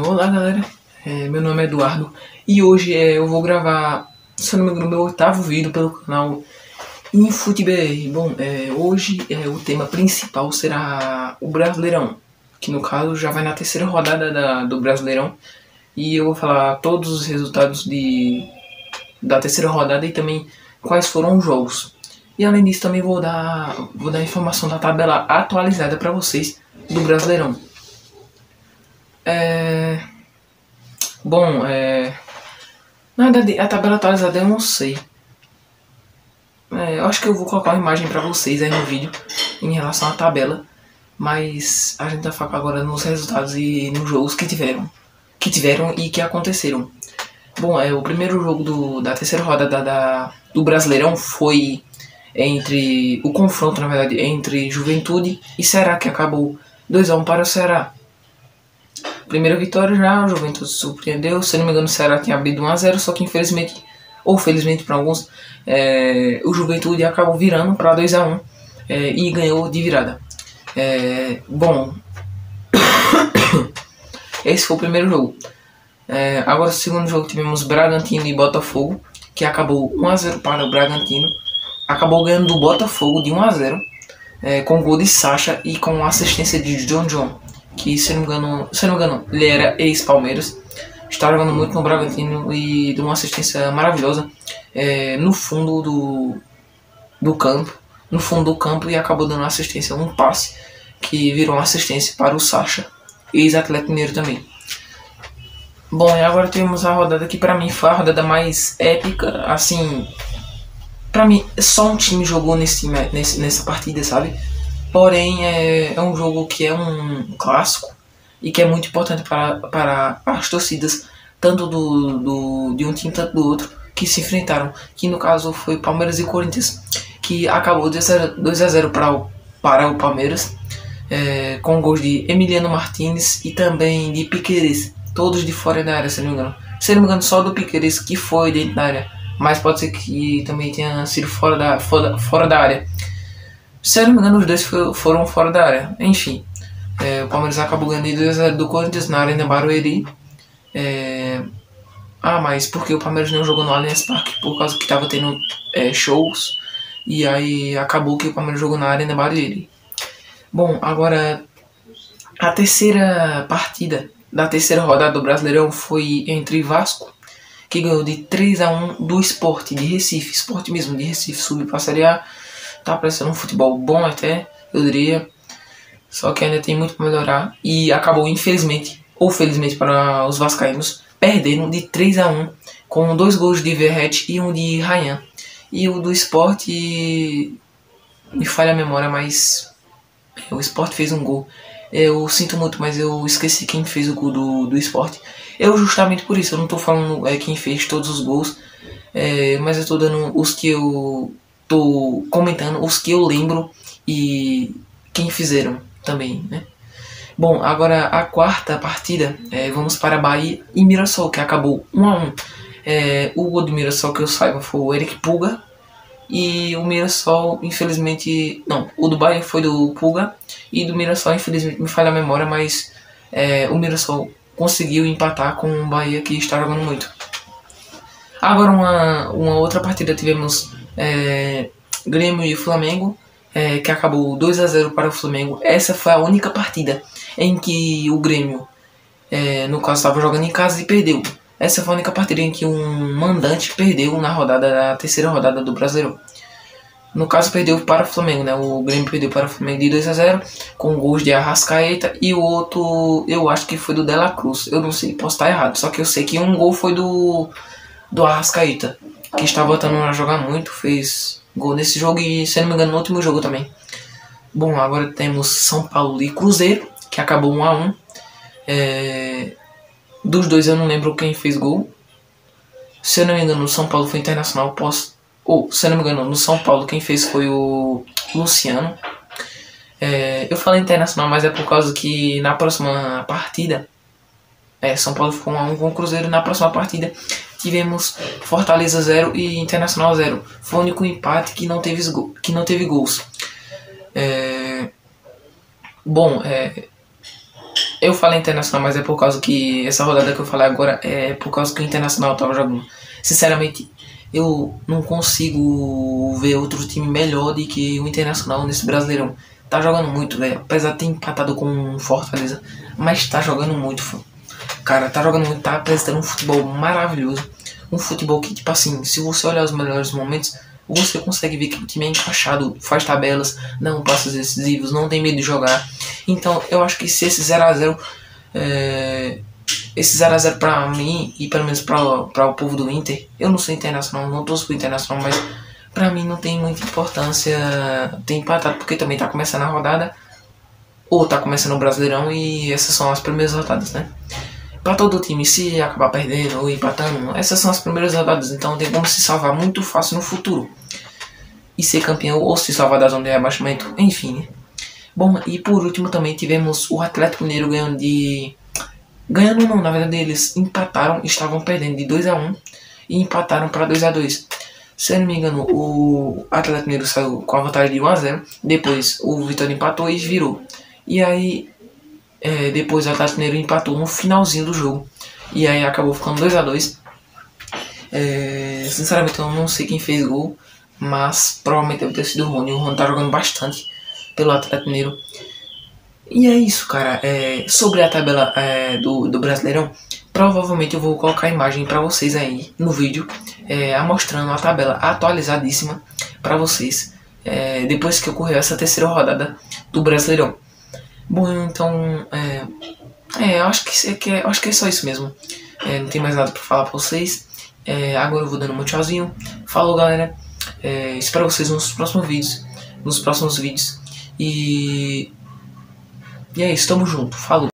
Olá galera, meu nome é Eduardo e hoje eu vou gravar, se eu não me engano, meu 8º vídeo pelo canal InFuteBR. Bom, hoje o tema principal será o Brasileirão, que no caso já vai na terceira rodada do Brasileirão, e eu vou falar todos os resultados da terceira rodada e também quais foram os jogos. E além disso também vou dar informação da tabela atualizada para vocês do Brasileirão. Bom, na verdade, a tabela atualizada eu não sei. Eu acho que eu vou colocar uma imagem pra vocês aí no vídeo em relação à tabela. Mas a gente vai focar agora nos resultados e nos jogos que tiveram e que aconteceram. Bom, o primeiro jogo da terceira rodada do Brasileirão foi entre o confronto, na verdade, entre Juventude e Ceará, que acabou 2-1 para o Ceará. Primeira vitória já, o Juventude surpreendeu. Se não me engano, o Ceará tinha abrido 1-0, só que infelizmente, ou felizmente para alguns, o Juventude acabou virando para 2-1 e ganhou de virada. Bom, esse foi o primeiro jogo. Agora, o segundo jogo, tivemos Bragantino e Botafogo, que acabou 1-0 para o Bragantino. Acabou ganhando do Botafogo de 1-0, com gol de Sacha e com assistência de John, que se não me engano, ele era ex-Palmeiras, está jogando muito no Bragantino e deu uma assistência maravilhosa no fundo do campo, e acabou dando assistência, um passe que virou uma assistência para o Sacha, ex-Atlético Mineiro também. Bom, e agora temos a rodada que para mim foi a rodada mais épica, assim, para mim só um time jogou nessa partida, sabe? Porém, é um jogo que é um clássico e que é muito importante para as torcidas, tanto de um time quanto do outro, que se enfrentaram. Que no caso foi Palmeiras e Corinthians, que acabou 2-0 para o Palmeiras, com gols de Emiliano Martinez e também de Piquerez, todos de fora da área, se não me engano. Se não me engano, só do Piquerez que foi dentro da área, mas pode ser que também tenha sido fora da área. Se eu não me engano, os dois foram fora da área. Enfim, o Palmeiras acabou ganhando 2-0 do Corinthians na Arena Barueri. Mas porque o Palmeiras não jogou no Allianz Parque? Por causa que estava tendo shows. E aí acabou que o Palmeiras jogou na Arena Barueri. Bom, agora a terceira partida da terceira rodada do Brasileirão foi entre Vasco, que ganhou de 3-1 do Sport de Recife. Sport mesmo de Recife, subiu para a Série A. Tá parecendo um futebol bom até, eu diria. Só que ainda tem muito para melhorar. E acabou, infelizmente, ou felizmente para os vascaínos, perdendo de 3-1, com 2 gols de Verratti e um de Ryan. E o do Sport, me falha a memória, mas o Sport fez um gol. Eu sinto muito, mas eu esqueci quem fez o gol do Sport. Justamente por isso, eu não tô falando quem fez todos os gols, mas eu tô dando os que eu tô comentando, os que eu lembro e quem fizeram também, né? Bom, agora a quarta partida, vamos para Bahia e Mirassol, que acabou 1-1. O gol do Mirassol, que eu saiba, foi o Eric Puga, e o Mirassol, infelizmente, não, o do Bahia foi do Puga, e do Mirassol, infelizmente, me falha a memória, mas o Mirassol conseguiu empatar com o Bahia, que está jogando muito. Agora uma outra partida, tivemos Grêmio e Flamengo, que acabou 2-0 para o Flamengo. Essa foi a única partida em que o Grêmio, no caso, estava jogando em casa e perdeu. Essa foi a única partida em que um mandante perdeu na terceira rodada do Brasileirão. No caso, perdeu para o Flamengo, né? O Grêmio perdeu para o Flamengo de 2-0, com gols de Arrascaeta, e o outro, eu acho que foi do De La Cruz. Eu não sei, posso estar errado, só que eu sei que um gol foi do Arrascaeta, que está voltando a jogar muito, fez gol nesse jogo e, se não me engano, no último jogo também. Bom, agora temos São Paulo e Cruzeiro, que acabou 1-1. Dos dois eu não lembro quem fez gol. Se eu não me engano, no São Paulo foi Internacional. Se eu não me engano, no São Paulo quem fez foi o Luciano. Eu falei Internacional, mas é por causa que na próxima partida São Paulo ficou 1-1 com o Cruzeiro. Na próxima partida tivemos Fortaleza 0 e Internacional 0. Foi o único empate que não teve gols. Bom, Eu falei Internacional, mas é por causa que essa rodada que eu falei agora é por causa que o Internacional tava jogando. Sinceramente, eu não consigo ver outro time melhor do que o Internacional nesse Brasileirão. Tá jogando muito, velho. Apesar de ter empatado com o Fortaleza, mas tá jogando muito, cara. Tá jogando muito, tá apresentando um futebol maravilhoso. Um futebol que, tipo assim, se você olhar os melhores momentos, você consegue ver que o time é encaixado, faz tabelas, não passos decisivos, não tem medo de jogar. Então, eu acho que se esse 0x0 esse 0x0 pra mim e pelo menos pra o povo do Inter, eu não sou internacional, não torço pro Internacional, mas pra mim não tem muita importância ter empatado, porque também tá começando a rodada, ou tá começando o Brasileirão e essas são as primeiras rodadas, né? Pra todo time, se acabar perdendo ou empatando, essas são as primeiras rodadas, então tem como se salvar muito fácil no futuro e ser campeão ou se salvar da zona de rebaixamento, enfim, né? Bom, e por último também tivemos o Atlético Mineiro ganhando de... Ganhando não, na verdade eles empataram, estavam perdendo de 2x1 e empataram para 2x2. Se eu não me engano, o Atlético Mineiro saiu com a vantagem de 1x0, depois o Vitória empatou e virou. E aí, depois o Atlético Mineiro empatou no finalzinho do jogo, e aí acabou ficando 2x2. Sinceramente eu não sei quem fez gol, mas provavelmente deve ter sido o Rony. O Rony tá jogando bastante pelo Atlético Mineiro. E é isso, cara. Sobre a tabela do Brasileirão, provavelmente eu vou colocar a imagem pra vocês aí no vídeo, mostrando a tabela atualizadíssima pra vocês, depois que ocorreu essa terceira rodada do Brasileirão. Bom, então, eu acho que é só isso mesmo. Não tem mais nada pra falar pra vocês. Agora eu vou dando meu tchauzinho. Falou, galera. Espero vocês nos próximos vídeos. E é isso, tamo junto. Falou.